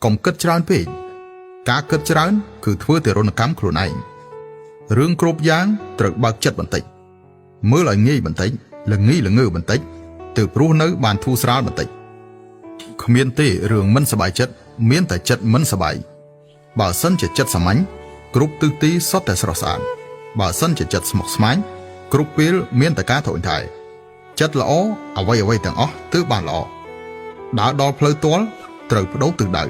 Còn cất trán về cá cất trán cứ thưa từ rôn cắmខ្លួនឯង Rương cốp dángត្រូវបើកចិត្តបន្តិច មើលឲ្យងាយបន្តិច ល្ងីល្ងើបន្តិច từព្រោះនៅបានធូរស្រាលបន្តិច គ្មានទេរឿងមិនសប្បាយចិត្ត មានតែចិត្តមិនសប្បាយ បើសិនជាចិត្តសាមញ្ញ គ្រប់ទិសទីសុទ្ធតែស្រស់ស្អាត បើសិនជាចិត្តស្មុគស្មាញ គ្រប់ពេលមានតែការត្អូញត្អែរ ចិត្តល្អអ្វីៗទាំងអស់ទើបបានល្អ ដើរដល់ផ្លូវទាល់ត្រូវបដូរទិសដៅ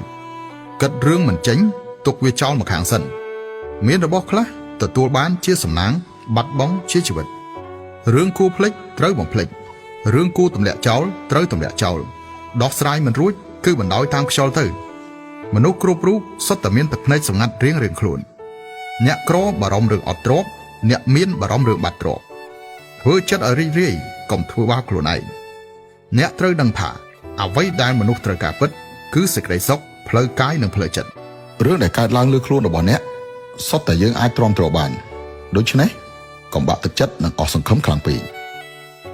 គិតរឿងមិនចេញទុកវាចោលមកខាងសិន មានរបស់ខ្លះទទួលបានជាសំណាង បាត់បង់ជាជីវិត រឿងគួរភ្លេចត្រូវបំភ្លេច រឿងគួរទម្លាក់ចោលត្រូវទម្លាក់ចោល ដោះស្រាយមិនរួចគឺបណ្ដោយតាមខ្យល់ទៅ មនុស្សគ្រប់រូបសុទ្ធតែមានទឹកភ្នែកសម្ងាត់រៀងៗខ្លួន អ្នកក្របារម្ភរឿងអត់ទ្រព្យ អ្នកមានបារម្ភរឿងបាត់ទ្រព្យ ធ្វើចិត្តឲ្យរីករាយកុំធ្វើបាបខ្លួនឯង អ្នកត្រូវដឹងថាអ្វីដែលមនុស្សត្រូវការពិត គឺសេចក្តីសុខផ្លូវកាយនិងផ្លូវចិត្ត រឿងដែលកើតឡើងលើខ្លួនរបស់អ្នកសុទ្ធតែយើងអាចទ្រាំទ្របាន ដូច្នេះកុំបាក់ទឹកចិត្តនិងអស់សង្ឃឹមខ្លាំងពេក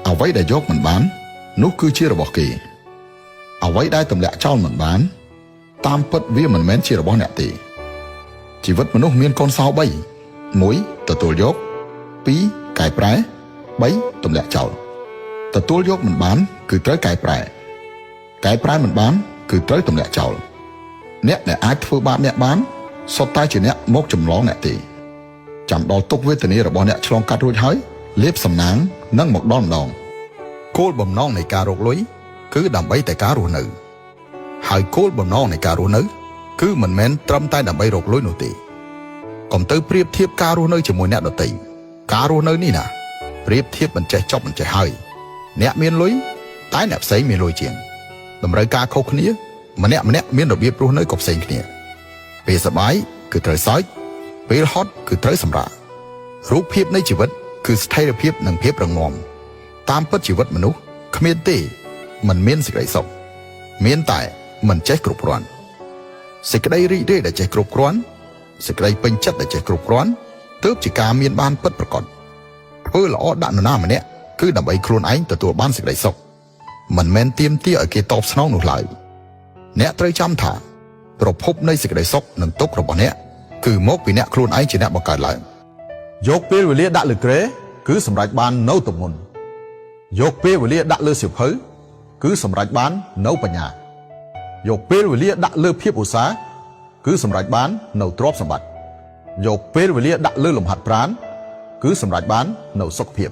អ្វីដែលយកមិនបាននោះគឺជារបស់គេ អ្វីដែលទម្លាក់ចោលមិនបាន តាមពិតវាមិនមែនជារបស់អ្នកទេ ជីវិតមនុស្សមានកូនសោ 3 1. ទទួលយក 2. កែប្រែ 3. ទម្លាក់ចោល ទទួលយកមិនបានគឺត្រូវកែប្រែ កែប្រែមិនបានគឺត្រូវទម្លាក់ចោល អ្នកដែលអាចធ្វើបាបអ្នកបានសុទ្ធតែជាអ្នកមកចម្លងអ្នកទេ ចាំដល់ទុក្ខវេទនារបស់អ្នកឆ្លងកាត់រួចហើយលាភសំណាងនឹងមកដល់ម្ដង គោលបំណងនៃការរកលុយគឺដើម្បីតែការរស់នៅ ហើយគោលបំណងនៃការរស់នៅគឺមិនមែនត្រឹមតែដើម្បីរកលុយនោះទេ កុំទៅប្រៀបធៀបការរស់នៅជាមួយអ្នកដទៃ ការរស់នៅនេះណាប្រៀបធៀបមិនចេះចប់មិនចេះហើយ អ្នកមានលុយតែអ្នកផ្សេងមានលុយជាង តម្រូវការខុសគ្នាម្នាក់មានរបៀបរស់នៅក៏ផ្សេងគ្នា ពេលសប្បាយគឺត្រូវសើច ពេលហត់គឺត្រូវសម្រាក រូបភាពនៃជីវិតគឺស្ថិរភាពនិងភាពរឹងមាំ តាមពិតជីវិតមនុស្សគ្មានទេមិនមានសេចក្តីសុខ មានតែមិនចេះគ្រប់គ្រាន់ សេចក្តីរីករាយដែលចេះគ្រប់គ្រាន់ សេចក្តីពេញចិត្តដែលចេះគ្រប់គ្រាន់ ទើបជាការមានបានពិតប្រាកដ ធ្វើល្អដាក់នរណាម្នាក់គឺដើម្បីខ្លួនឯងទទួលបានសេចក្តីសុខ មិនមែនទាមទារឲ្យគេតបស្នងនោះឡើយ អ្នកត្រូវចាំថាប្រភពនៃសេចក្តីសុខនិងទុក្ខរបស់អ្នកគឺមកពីអ្នកខ្លួនឯងជាអ្នកបង្កើតឡើង យកពេលវេលាដាក់លើក្រែគឺសម្រេចបាននៅទម្ងន់ យកពេលវេលាដាក់លើសៀវភៅគឺសម្រេចបាននៅបញ្ញា យកពេលវេលាដាក់លើភាពឧស្សាហ៍គឺសម្រេចបាននៅទ្រព្យសម្បត្តិ យកពេលវេលាដាក់លើលំហាត់ប្រាណគឺសម្រេចបាននៅសុខភាព